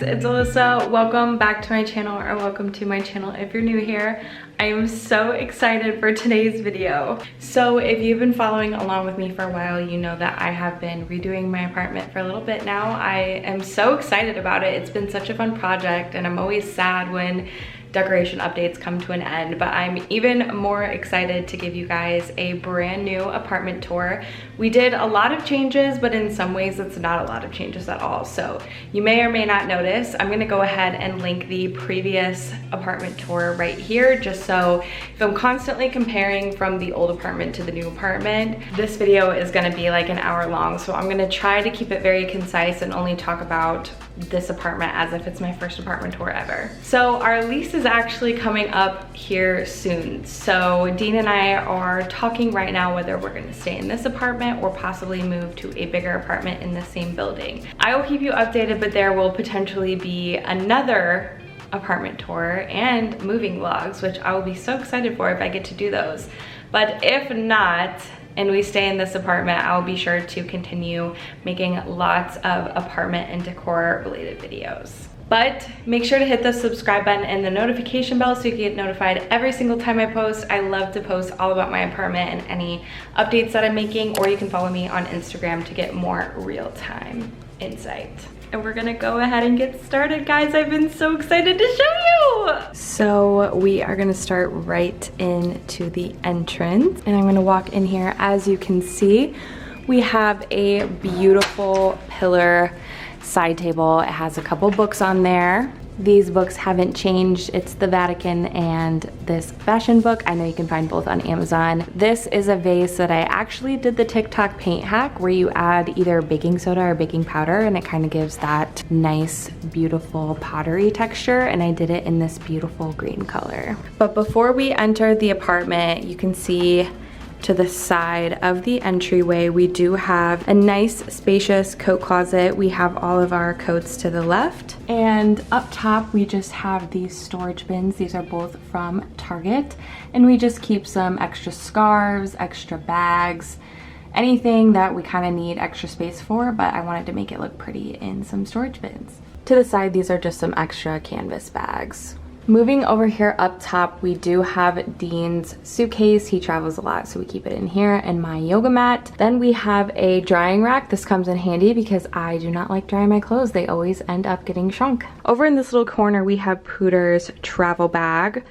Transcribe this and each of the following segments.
It's Alyssa. Welcome back to my channel, or welcome to my channel if you're new here. I am so excited for today's video. So if you've been following along with me for a while, you know that I have been redoing my apartment for a little bit now. I am so excited about it. It's been such a fun project, and I'm always sad when decoration updates come to an end, but I'm even more excited to give you guys a brand new apartment tour. We did a lot of changes, but in some ways it's not a lot of changes at all. So you may or may not notice. I'm gonna go ahead and link the previous apartment tour right here, just so if I'm constantly comparing from the old apartment to the new apartment, this video is gonna be like an hour long. So I'm gonna try to keep it very concise and only talk about this apartment as if it's my first apartment tour ever. So our lease is actually coming up here soon. So Dean and I are talking right now whether we're gonna stay in this apartment or possibly move to a bigger apartment in the same building. I will keep you updated, but there will potentially be another apartment tour and moving vlogs, which I will be so excited for if I get to do those. But if not, and we stay in this apartment, I'll be sure to continue making lots of apartment and decor related videos. But make sure to hit the subscribe button and the notification bell so you can get notified every single time I post. I love to post all about my apartment and any updates that I'm making, or you can follow me on Instagram to get more real-time insight. And we're gonna go ahead and get started, guys. I've been so excited to show you. So we are gonna start right into the entrance, and I'm gonna walk in here. As you can see, we have a beautiful pillar side table. It has a couple books on there. These books haven't changed. It's the Vatican and this fashion book. I know you can find both on Amazon. This is a vase that I actually did the TikTok paint hack where you add either baking soda or baking powder, and it kind of gives that nice, beautiful pottery texture, and I did it in this beautiful green color. But before we enter the apartment, you can see to the side of the entryway, we do have a nice spacious coat closet. We have all of our coats to the left. And up top, we just have these storage bins. These are both from Target. And we just keep some extra scarves, extra bags, anything that we kind of need extra space for, but I wanted to make it look pretty in some storage bins. To the side, these are just some extra canvas bags. Moving over here up top, we do have Dean's suitcase. He travels a lot, so we keep it in here, and my yoga mat. Then we have a drying rack. This comes in handy because I do not like drying my clothes. They always end up getting shrunk. Over in this little corner, we have Pooter's travel bag.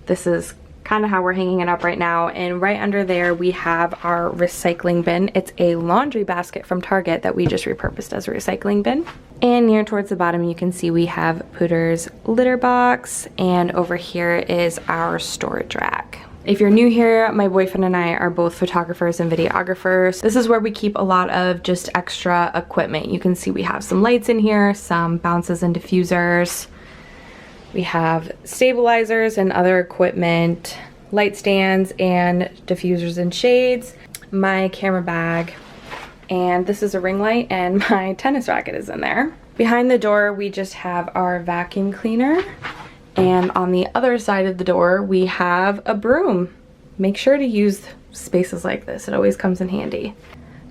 This is kind of how we're hanging it up right now, and right under there we have our recycling bin. It's a laundry basket from Target that we just repurposed as a recycling bin. And near towards the bottom, you can see we have Pooter's litter box, and over here is our storage rack. If you're new here, my boyfriend and I are both photographers and videographers. This is where we keep a lot of just extra equipment. You can see we have some lights in here, some bounces and diffusers. We have stabilizers and other equipment, light stands and diffusers and shades, my camera bag, and this is a ring light, and my tennis racket is in there. Behind the door, we just have our vacuum cleaner, and on the other side of the door, we have a broom. Make sure to use spaces like this. It always comes in handy.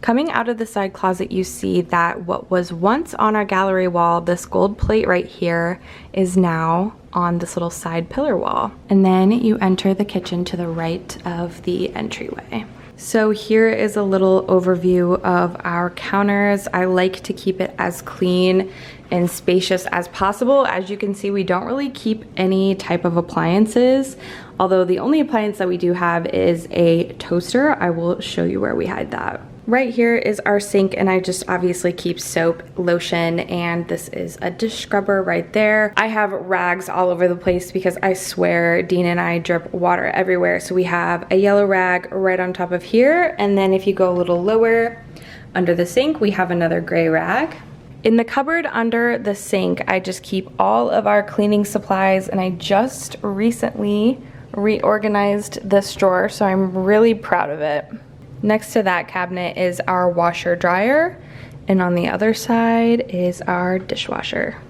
Coming out of the side closet, you see that what was once on our gallery wall, this gold plate right here, is now on this little side pillar wall. And then you enter the kitchen to the right of the entryway. So here is a little overview of our counters. I like to keep it as clean and spacious as possible. As you can see, we don't really keep any type of appliances, although the only appliance that we do have is a toaster. I will show you where we hide that. Right here is our sink, and I just obviously keep soap, lotion, and this is a dish scrubber right there. I have rags all over the place because I swear Dean and I drip water everywhere. So we have a yellow rag right on top of here, and then if you go a little lower under the sink, we have another gray rag. In the cupboard under the sink, I just keep all of our cleaning supplies, and I just recently reorganized this drawer, so I'm really proud of it. Next to that cabinet is our washer dryer, And on the other side is our dishwasher.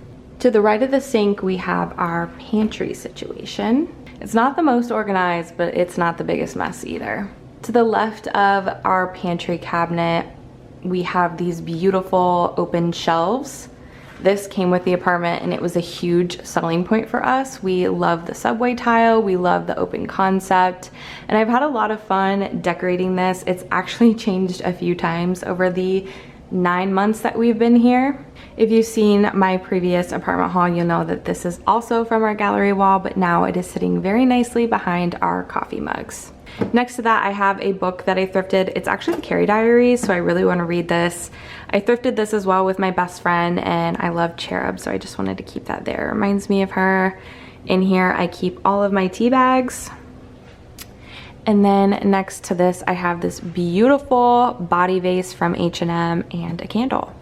To the right of the sink, we have our pantry situation. It's not the most organized, but it's not the biggest mess either. To the left of our pantry cabinet, we have these beautiful open shelves. This came with the apartment and it was a huge selling point for us. We love the subway tile, we love the open concept, and I've had a lot of fun decorating this. It's actually changed a few times over the 9 months that we've been here. If you've seen my previous apartment haul, you'll know that this is also from our gallery wall, but now it is sitting very nicely behind our coffee mugs. Next to that, I have a book that I thrifted. It's actually the Carrie Diaries, so I really want to read this. I thrifted this as well with my best friend, and I love Cherub, so I just wanted to keep that there. It reminds me of her. In here, I keep all of my tea bags. And then next to this, I have this beautiful body vase from H&M and a candle.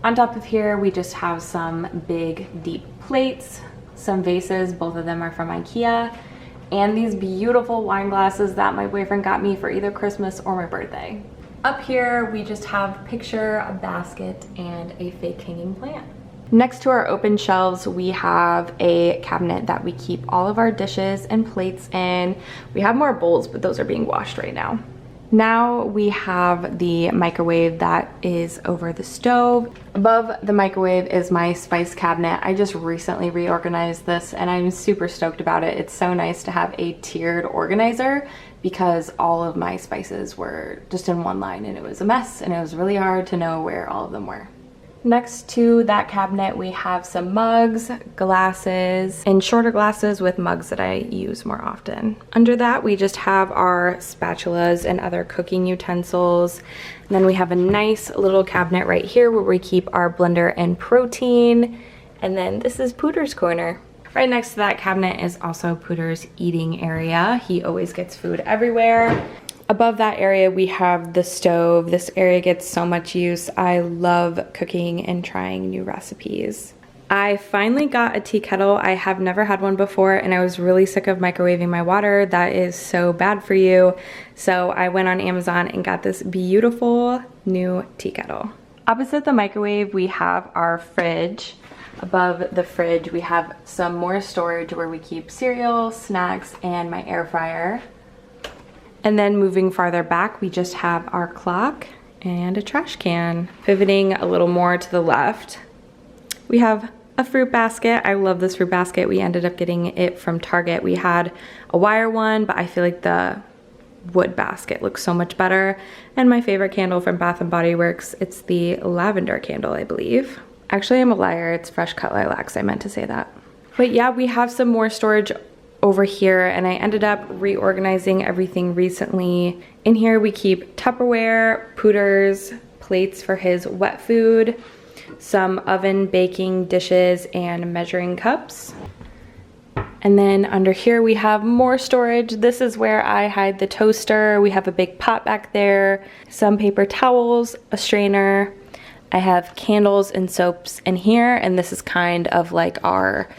On top of here, we just have some big, deep plates, some vases, both of them are from Ikea, and these beautiful wine glasses that my boyfriend got me for either Christmas or my birthday. Up here, we just have a picture, a basket, and a fake hanging plant. Next to our open shelves, we have a cabinet that we keep all of our dishes and plates in. We have more bowls, but those are being washed right now. Now we have the microwave that is over the stove. Above the microwave is my spice cabinet. I just recently reorganized this and I'm super stoked about it. It's so nice to have a tiered organizer because all of my spices were just in one line and it was a mess and it was really hard to know where all of them were. Next to that cabinet, we have some mugs, glasses, and shorter glasses with mugs that I use more often. Under that, we just have our spatulas and other cooking utensils. And then we have a nice little cabinet right here where we keep our blender and protein. And then this is Pooter's corner. Right next to that cabinet is also Pooter's eating area. He always gets food everywhere. Above that area, we have the stove. This area gets so much use. I love cooking and trying new recipes. I finally got a tea kettle. I have never had one before and I was really sick of microwaving my water. That is so bad for you. So I went on Amazon and got this beautiful new tea kettle. Opposite the microwave, we have our fridge. Above the fridge, we have some more storage where we keep cereal, snacks, and my air fryer. And then moving farther back, we just have our clock and a trash can. Pivoting a little more to the left, we have a fruit basket. I love this fruit basket. We ended up getting it from Target. We had a wire one, but I feel like the wood basket looks so much better. And my favorite candle from Bath & Body Works, it's the lavender candle, I believe. Actually, I'm a liar. It's fresh cut lilacs. I meant to say that. But yeah, we have some more storage over here and I ended up reorganizing everything recently. In here we keep Tupperware, Pooter's plates for his wet food, some oven baking dishes and measuring cups. And then under here we have more storage. This is where I hide the toaster. We have a big pot back there, some paper towels, a strainer. I have candles and soaps in here, and this is kind of like our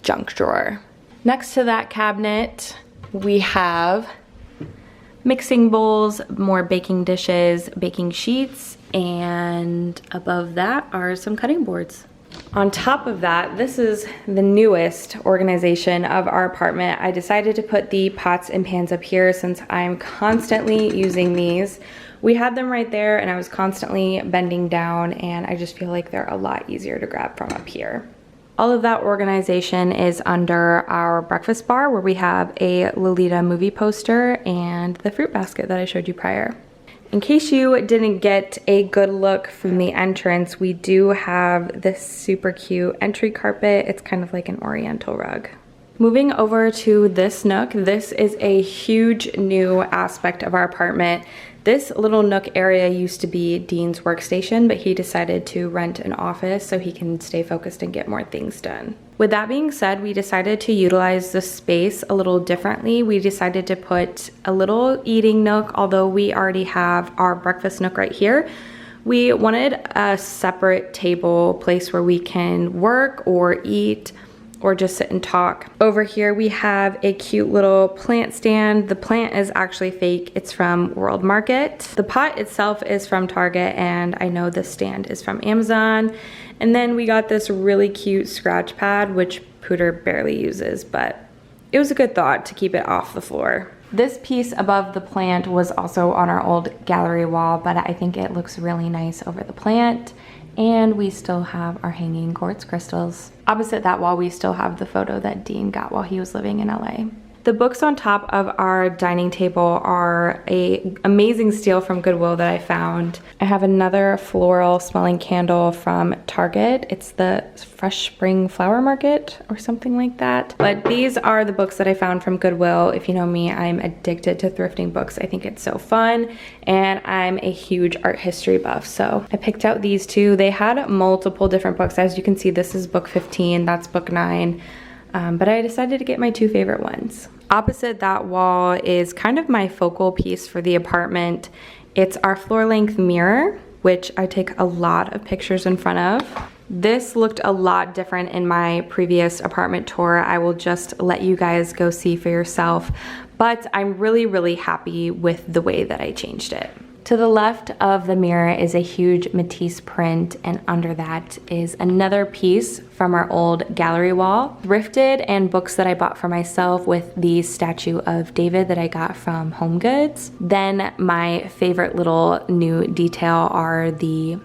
junk drawer. Next to that cabinet, we have mixing bowls, more baking dishes, baking sheets, and above that are some cutting boards. On top of that, this is the newest organization of our apartment. I decided to put the pots and pans up here since I'm constantly using these. We had them right there and I was constantly bending down and I just feel like they're a lot easier to grab from up here. All of that organization is under our breakfast bar where we have a Lolita movie poster and the fruit basket that I showed you prior. In case you didn't get a good look from the entrance, we do have this super cute entry carpet. It's kind of like an oriental rug. Moving over to this nook, this is a huge new aspect of our apartment. This little nook area used to be Dean's workstation, but he decided to rent an office so he can stay focused and get more things done. With that being said, we decided to utilize the space a little differently. We decided to put a little eating nook, although we already have our breakfast nook right here. We wanted a separate table place where we can work or eat or just sit and talk. Over here we have a cute little plant stand. The plant is actually fake. It's from World Market. The pot itself is from Target, and I know this stand is from Amazon. And then we got this really cute scratch pad, which Pooter barely uses, but it was a good thought to keep it off the floor. This piece above the plant was also on our old gallery wall, but I think it looks really nice over the plant. And we still have our hanging quartz crystals. Opposite that wall, we still have the photo that Dean got while he was living in LA. The books on top of our dining table are an amazing steal from Goodwill that I found. I have another floral smelling candle from Target. It's the Fresh Spring Flower Market or something like that. But these are the books that I found from Goodwill. If you know me, I'm addicted to thrifting books. I think it's so fun, and I'm a huge art history buff. So I picked out these two. They had multiple different books. As you can see, this is book 15, that's book 9. But I decided to get my 2 favorite ones. Opposite that wall is kind of my focal piece for the apartment. It's our floor length mirror, which I take a lot of pictures in front of. This looked a lot different in my previous apartment tour. I will just let you guys go see for yourself, but I'm really, really happy with the way that I changed it. To the left of the mirror is a huge Matisse print, and under that is another piece from our old gallery wall. Thrifted, and books that I bought for myself with the statue of David that I got from HomeGoods. Then my favorite little new detail are the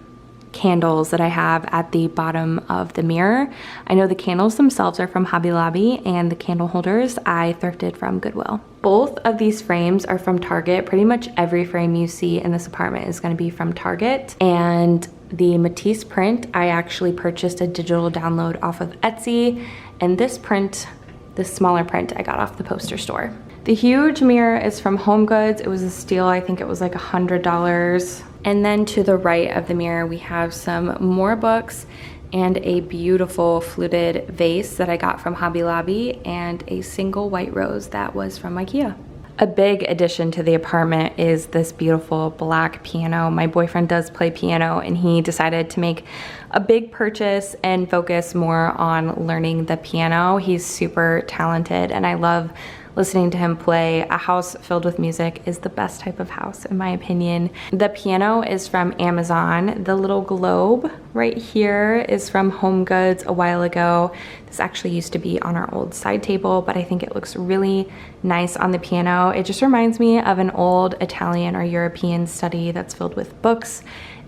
candles that I have at the bottom of the mirror. I know the candles themselves are from Hobby Lobby, and the candle holders I thrifted from Goodwill. Both of these frames are from Target. Pretty much every frame you see in this apartment is going to be from Target. And the Matisse print, I actually purchased a digital download off of Etsy, and this print, this smaller print, I got off the poster store. The huge mirror is from HomeGoods. It was a steal. I think it was like $100. And then to the right of the mirror, we have some more books and a beautiful fluted vase that I got from Hobby Lobby, and a single white rose that was from Ikea. A big addition to the apartment is this beautiful black piano. My boyfriend does play piano, and he decided to make a big purchase and focus more on learning the piano. He's super talented, and I love listening to him play. A house filled with music is the best type of house, in my opinion. The piano is from Amazon. The little globe right here is from HomeGoods a while ago. This actually used to be on our old side table, but I think it looks really nice on the piano. It just reminds me of an old Italian or European study that's filled with books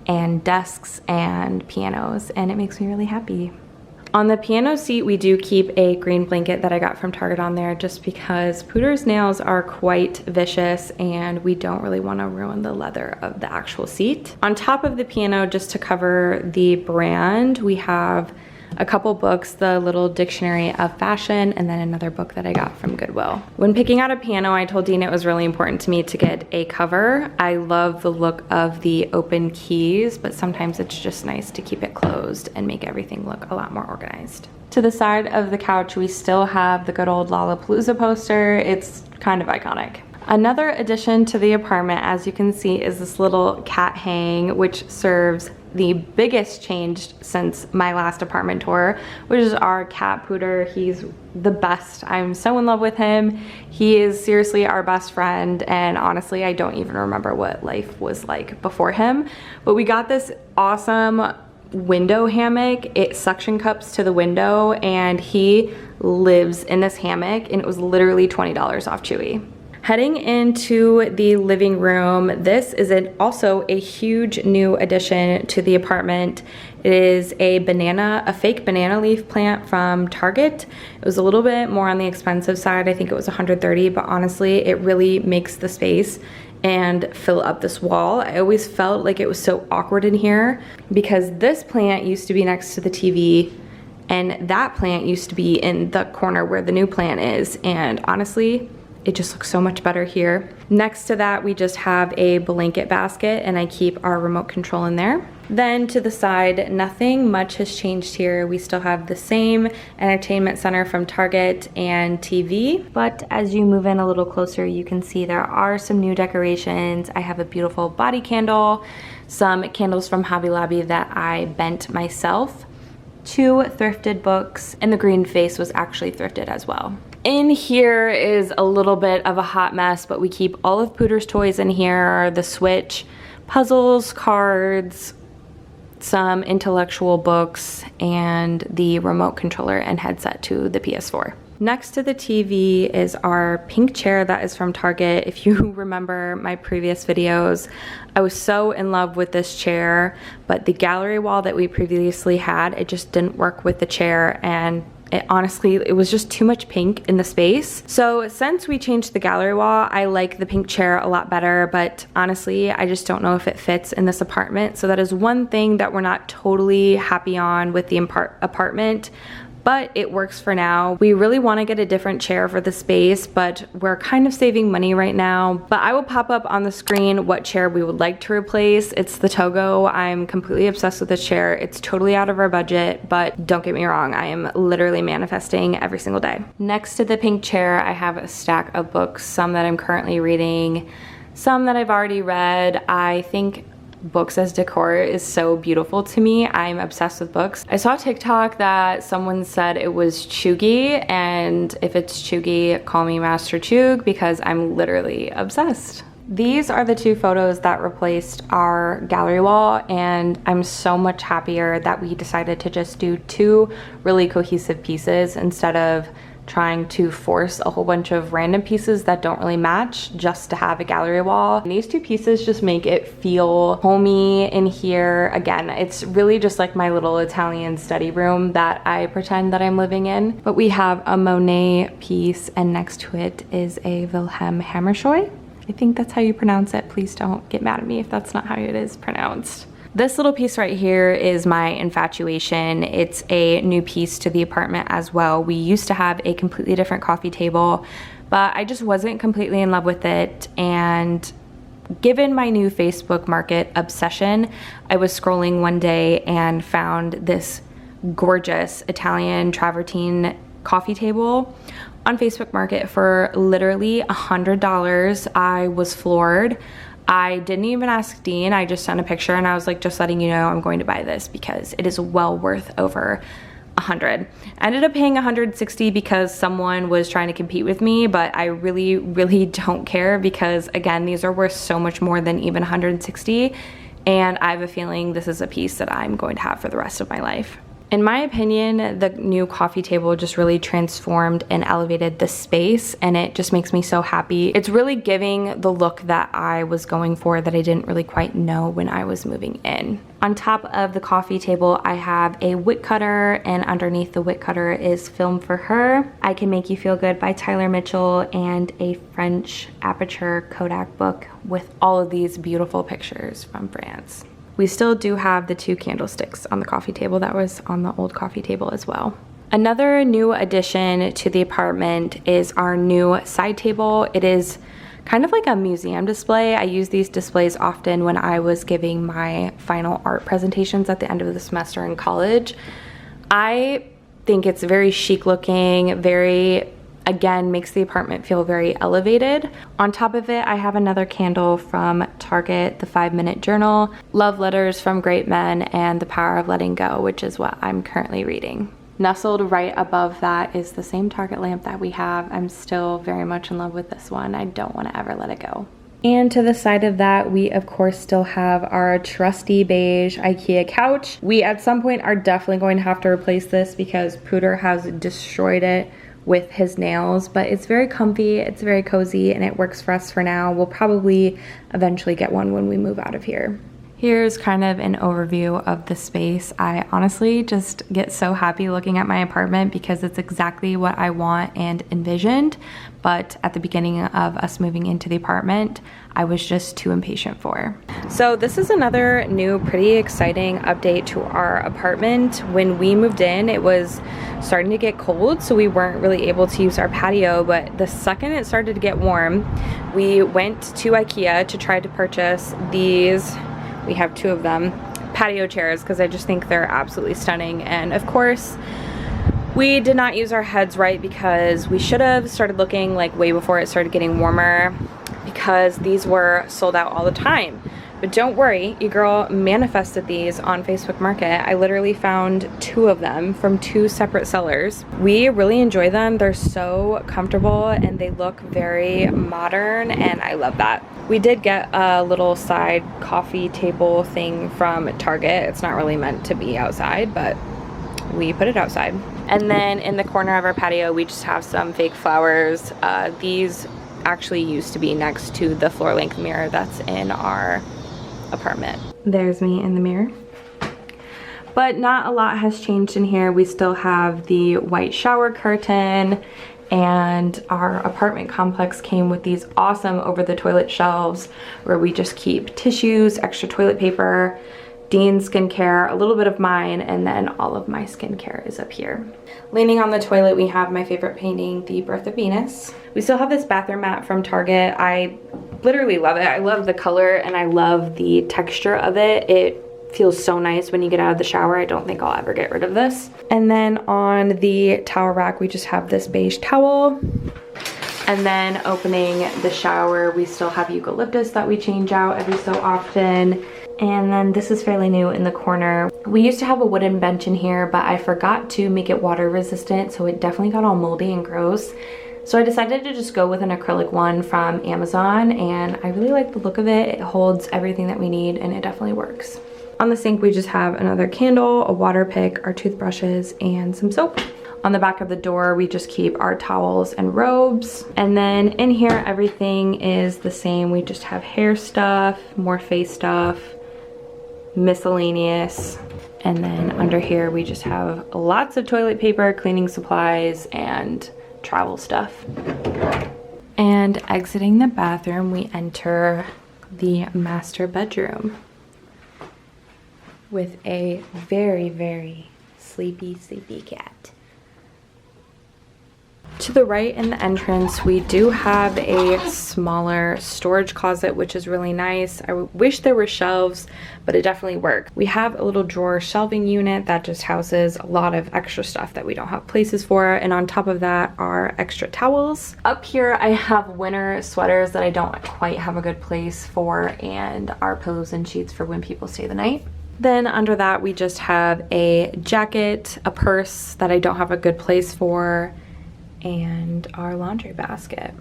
and desks and pianos, and it makes me really happy. On the piano seat, we do keep a green blanket that I got from Target on there, just because Pooter's nails are quite vicious and we don't really want to ruin the leather of the actual seat. On top of the piano, just to cover the brand, we have a couple books, the little dictionary of fashion, and then another book that I got from Goodwill. When picking out a piano, I told Dean it was really important to me to get a cover. I love the look of the open keys, but sometimes it's just nice to keep it closed and make everything look a lot more organized. To the side of the couch, we still have the good old Lollapalooza poster. It's kind of iconic. Another addition to the apartment, as you can see, is this little cat hang, which serves the biggest change since my last apartment tour, which is our cat Pooter. He's the best. I'm so in love with him. He is seriously our best friend, and honestly, I don't even remember what life was like before him. But we got this awesome window hammock. It suction cups to the window, and he lives in this hammock, and it was literally $20 off Chewy. Heading into the living room, this is also a huge new addition to the apartment. It is a fake banana leaf plant from Target. It was a little bit more on the expensive side. I think it was $130, but honestly, it really makes the space and fill up this wall. I always felt like it was so awkward in here because this plant used to be next to the TV, and that plant used to be in the corner where the new plant is, and honestly, it just looks so much better here. Next to that, we just have a blanket basket, and I keep our remote control in there. Then to the side, nothing much has changed here. We still have the same entertainment center from Target and TV, but as you move in a little closer, you can see there are some new decorations. I have a beautiful body candle, some candles from Hobby Lobby that I bent myself, 2 thrifted books, and the green face was actually thrifted as well. In here is a little bit of a hot mess, but we keep all of Pooter's toys in here, the Switch, puzzles, cards, some intellectual books, and the remote controller and headset to the PS4. Next to the TV is our pink chair that is from Target. If you remember my previous videos, I was so in love with this chair, but the gallery wall that we previously had, it just didn't work with the chair, and honestly, it was just too much pink in the space. So since we changed the gallery wall, I like the pink chair a lot better, but honestly, I just don't know if it fits in this apartment. So that is one thing that we're not totally happy on with the apartment, but it works for now. We really want to get a different chair for the space, but we're kind of saving money right now. But I will pop up on the screen what chair we would like to replace. It's the Togo. I'm completely obsessed with this chair. It's totally out of our budget, but don't get me wrong, I am literally manifesting every single day. Next to the pink chair, I have a stack of books, some that I'm currently reading, some that I've already read. I think books as decor is so beautiful to me. I'm obsessed with books. I saw TikTok that someone said it was chuggy, and if it's chuggy, call me Master Chug, because I'm literally obsessed. These are the 2 photos that replaced our gallery wall, and I'm so much happier that we decided to just do 2 really cohesive pieces instead of trying to force a whole bunch of random pieces that don't really match just to have a gallery wall. And these 2 pieces just make it feel homey in here. Again, it's really just like my little Italian study room that I pretend that I'm living in. But we have a Monet piece, and next to it is a Wilhelm Hammershøi. I think that's how you pronounce it. Please don't get mad at me if that's not how it is pronounced. This little piece right here is my infatuation. It's a new piece to the apartment as well. We used to have a completely different coffee table, but I just wasn't completely in love with it. And given my new Facebook Market obsession, I was scrolling one day and found this gorgeous Italian travertine coffee table on Facebook Market for literally $100. I was floored. I didn't even ask Dean. I just sent a picture and I was like, just letting you know I'm going to buy this because it is well worth over $100. I ended up paying $160 because someone was trying to compete with me, but I really don't care because again, these are worth so much more than even $160, and I have a feeling this is a piece that I'm going to have for the rest of my life. In my opinion, the new coffee table just really transformed and elevated the space, and it just makes me so happy. It's really giving the look that I was going for that I didn't really quite know when I was moving in. On top of the coffee table, I have a wick cutter, and underneath the wick cutter is Film for Her, I Can Make You Feel Good by Tyler Mitchell, and a French Aperture Kodak book with all of these beautiful pictures from France. We still do have the 2 candlesticks on the coffee table that was on the old coffee table as well. Another new addition to the apartment is our new side table. It is kind of like a museum display. I use these displays often when I was giving my final art presentations at the end of the semester in college. I think it's very chic looking, again, makes the apartment feel very elevated. On top of it, I have another candle from Target, the 5-Minute Journal, Love Letters from Great Men, and The Power of Letting Go, which is what I'm currently reading. Nestled right above that is the same Target lamp that we have. I'm still very much in love with this one. I don't want to ever let it go. And to the side of that, we of course still have our trusty beige Ikea couch. We at some point are definitely going to have to replace this because Pooter has destroyed it with his nails, but it's very comfy, it's very cozy, and it works for us for now. We'll probably eventually get one when we move out of here. Here's kind of an overview of the space. I honestly just get so happy looking at my apartment because it's exactly what I want and envisioned, but at the beginning of us moving into the apartment, I was just too impatient for. So this is another new, pretty exciting update to our apartment. When we moved in, it was starting to get cold, so we weren't really able to use our patio, but the second it started to get warm, we went to Ikea to try to purchase these, we have 2 of them, patio chairs, because I just think they're absolutely stunning. And of course, we did not use our heads right because we should have started looking like way before it started getting warmer, because these were sold out all the time. But don't worry, your girl manifested these on Facebook Market. I literally found 2 of them from 2 separate sellers. We really enjoy them. They're so comfortable and they look very modern, and I love that. We did get a little side coffee table thing from Target. It's not really meant to be outside, but we put it outside. And then in the corner of our patio, we just have some fake flowers. These actually used to be next to the floor length mirror that's in our apartment. There's me in the mirror. But not a lot has changed in here. We still have the white shower curtain, and our apartment complex came with these awesome over the toilet shelves where we just keep tissues, extra toilet paper, Dean's skincare, a little bit of mine, and then all of my skincare is up here. Leaning on the toilet, we have my favorite painting, The Birth of Venus. We still have this bathroom mat from Target. I literally love it. I love the color and I love the texture of it. It feels so nice when you get out of the shower. I don't think I'll ever get rid of this. And then on the towel rack, we just have this beige towel. And then opening the shower, we still have eucalyptus that we change out every so often. And then this is fairly new in the corner. We used to have a wooden bench in here, but I forgot to make it water resistant, so it definitely got all moldy and gross. So I decided to just go with an acrylic one from Amazon, and I really like the look of it. It holds everything that we need and it definitely works. On the sink, we just have another candle, a water pick, our toothbrushes, and some soap. On the back of the door, we just keep our towels and robes. And then in here, everything is the same. We just have hair stuff, more face stuff, miscellaneous. And then under here, we just have lots of toilet paper, cleaning supplies, and travel stuff. And exiting the bathroom, we enter the master bedroom with a very, very sleepy cat. To the right in the entrance, we do have a smaller storage closet, which is really nice. I wish there were shelves, but it definitely worked. We have a little drawer shelving unit that just houses a lot of extra stuff that we don't have places for. And on top of that are extra towels. Up here, I have winter sweaters that I don't quite have a good place for, and our pillows and sheets for when people stay the night. Then under that, we just have a jacket, a purse that I don't have a good place for, and our laundry basket.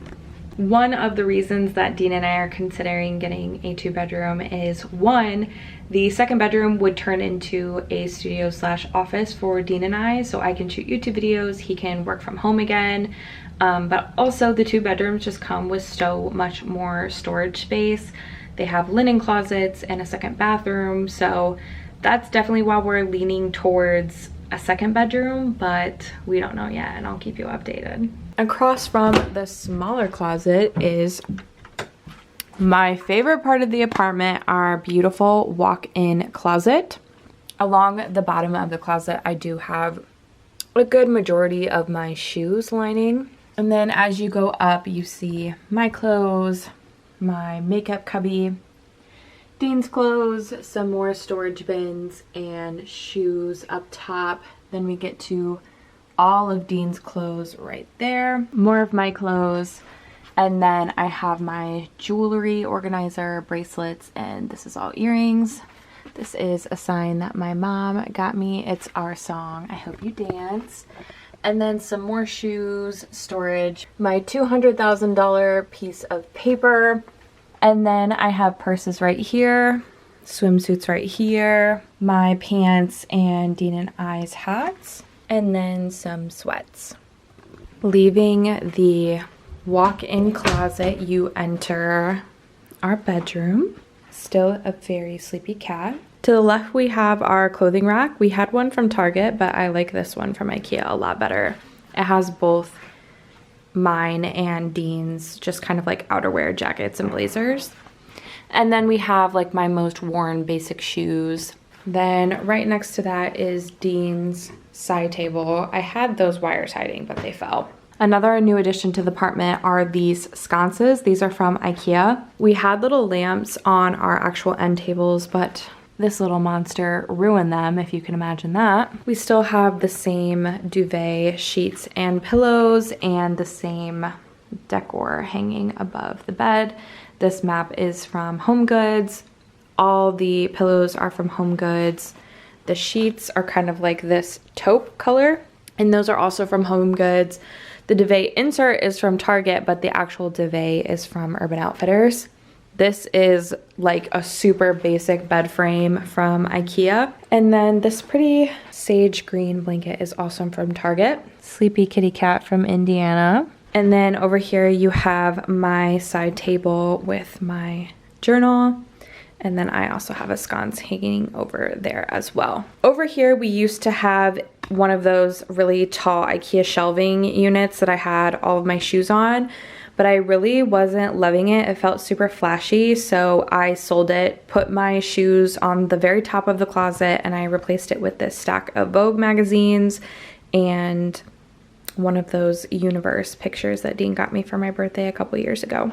One of the reasons that Dean and I are considering getting a 2-bedroom is, one, the second bedroom would turn into a studio/office for Dean and I, so I can shoot YouTube videos, he can work from home again, but also the 2 bedrooms just come with so much more storage space. They have linen closets and a second bathroom, so that's definitely why we're leaning towards a second bedroom, but we don't know yet, and I'll keep you updated. Across from the smaller closet is my favorite part of the apartment, our beautiful walk-in closet. Along the bottom of the closet, I do have a good majority of my shoes lining. And then as you go up, you see my clothes, my makeup cubby, Dean's clothes, some more storage bins, and shoes up top. Then we get to all of Dean's clothes right there, more of my clothes, and then I have my jewelry organizer, bracelets, and this is all earrings. This is a sign that my mom got me. It's our song, I Hope You Dance. And then some more shoes, storage, my $200,000 piece of paper. And then I have purses right here, swimsuits right here, my pants and Dean and I's hats, and then some sweats. Leaving the walk-in closet, you enter our bedroom. Still a very sleepy cat. To the left, we have our clothing rack. We had one from Target, but I like this one from Ikea a lot better. It has both mine and Dean's just kind of like outerwear jackets and blazers. And then we have like my most worn basic shoes. Then right next to that is Dean's side table. I had those wires hiding, but they fell. Another new addition to the apartment are these sconces. These are from Ikea. We had little lamps on our actual end tables, but this little monster ruined them, if you can imagine that. We still have the same duvet sheets and pillows and the same decor hanging above the bed. This map is from HomeGoods. All the pillows are from HomeGoods. The sheets are kind of like this taupe color, and those are also from HomeGoods. The duvet insert is from Target, but the actual duvet is from Urban Outfitters. This is like a super basic bed frame from Ikea. And then this pretty sage green blanket is also from Target. Sleepy kitty cat from Indiana. And then over here you have my side table with my journal. And then I also have a sconce hanging over there as well. Over here we used to have one of those really tall Ikea shelving units that I had all of my shoes on, but I really wasn't loving it. It felt super flashy, so I sold it, put my shoes on the very top of the closet, and I replaced it with this stack of Vogue magazines and one of those universe pictures that Dean got me for my birthday a couple years ago.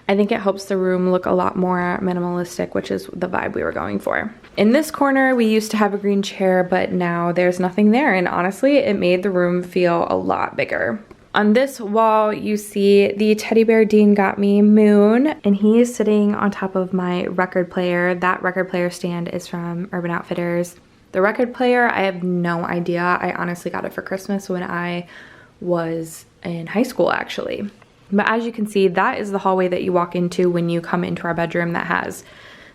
I think it helps the room look a lot more minimalistic, which is the vibe we were going for. In this corner, we used to have a green chair, but now there's nothing there, and honestly, it made the room feel a lot bigger. On this wall, you see the teddy bear Dean got me, Moon, and he is sitting on top of my record player. That record player stand is from Urban Outfitters. The record player, I have no idea. I honestly got it for Christmas when I was in high school, actually. But as you can see, that is the hallway that you walk into when you come into our bedroom that has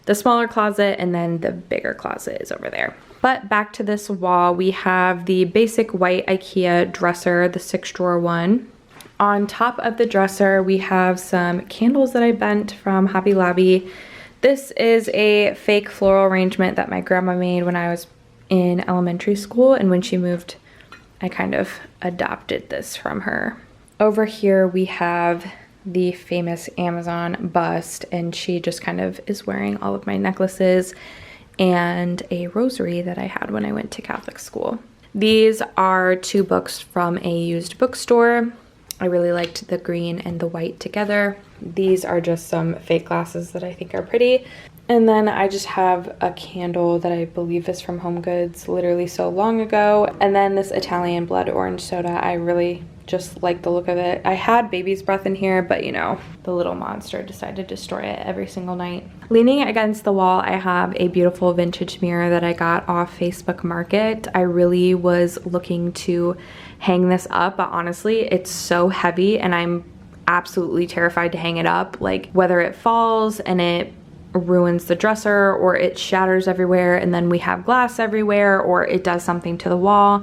the smaller closet, and then the bigger closet is over there. But back to this wall, we have the basic white Ikea dresser, the 6-drawer one. On top of the dresser, we have some candles that I bent from Hobby Lobby. This is a fake floral arrangement that my grandma made when I was in elementary school, and when she moved, I kind of adopted this from her. Over here, we have the famous Amazon bust, and she just kind of is wearing all of my necklaces and a rosary that I had when I went to Catholic school. These are 2 books from a used bookstore. I really liked the green and the white together. These are just some fake glasses that I think are pretty. And then I just have a candle that I believe is from HomeGoods, literally so long ago. And then this Italian blood orange soda, I really just like the look of it. I had baby's breath in here, but you know, the little monster decided to destroy it every single night. Leaning against the wall, I have a beautiful vintage mirror that I got off Facebook Market. I really was looking to hang this up, but honestly, it's so heavy and I'm absolutely terrified to hang it up. Like, whether it falls and it ruins the dresser, or it shatters everywhere and then we have glass everywhere, or it does something to the wall.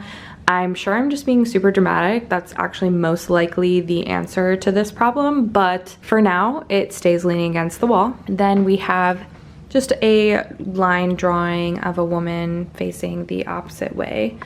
I'm sure I'm just being super dramatic. That's actually most likely the answer to this problem, but for now it stays leaning against the wall. Then we have just a line drawing of a woman facing the opposite way,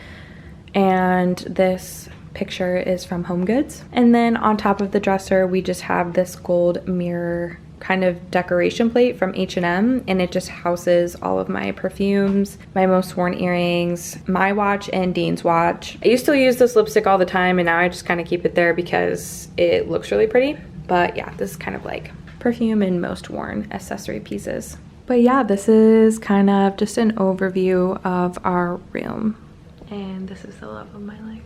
and this picture is from HomeGoods. And then on top of the dresser, we just have this gold mirror kind of decoration plate from H&M, and it just houses all of my perfumes, my most worn earrings, my watch, and Dean's watch. I used to use this lipstick all the time, and now I just kind of keep it there because it looks really pretty. But yeah, this is kind of like perfume and most worn accessory pieces. But yeah, this is kind of just an overview of our room. And this is the love of my life.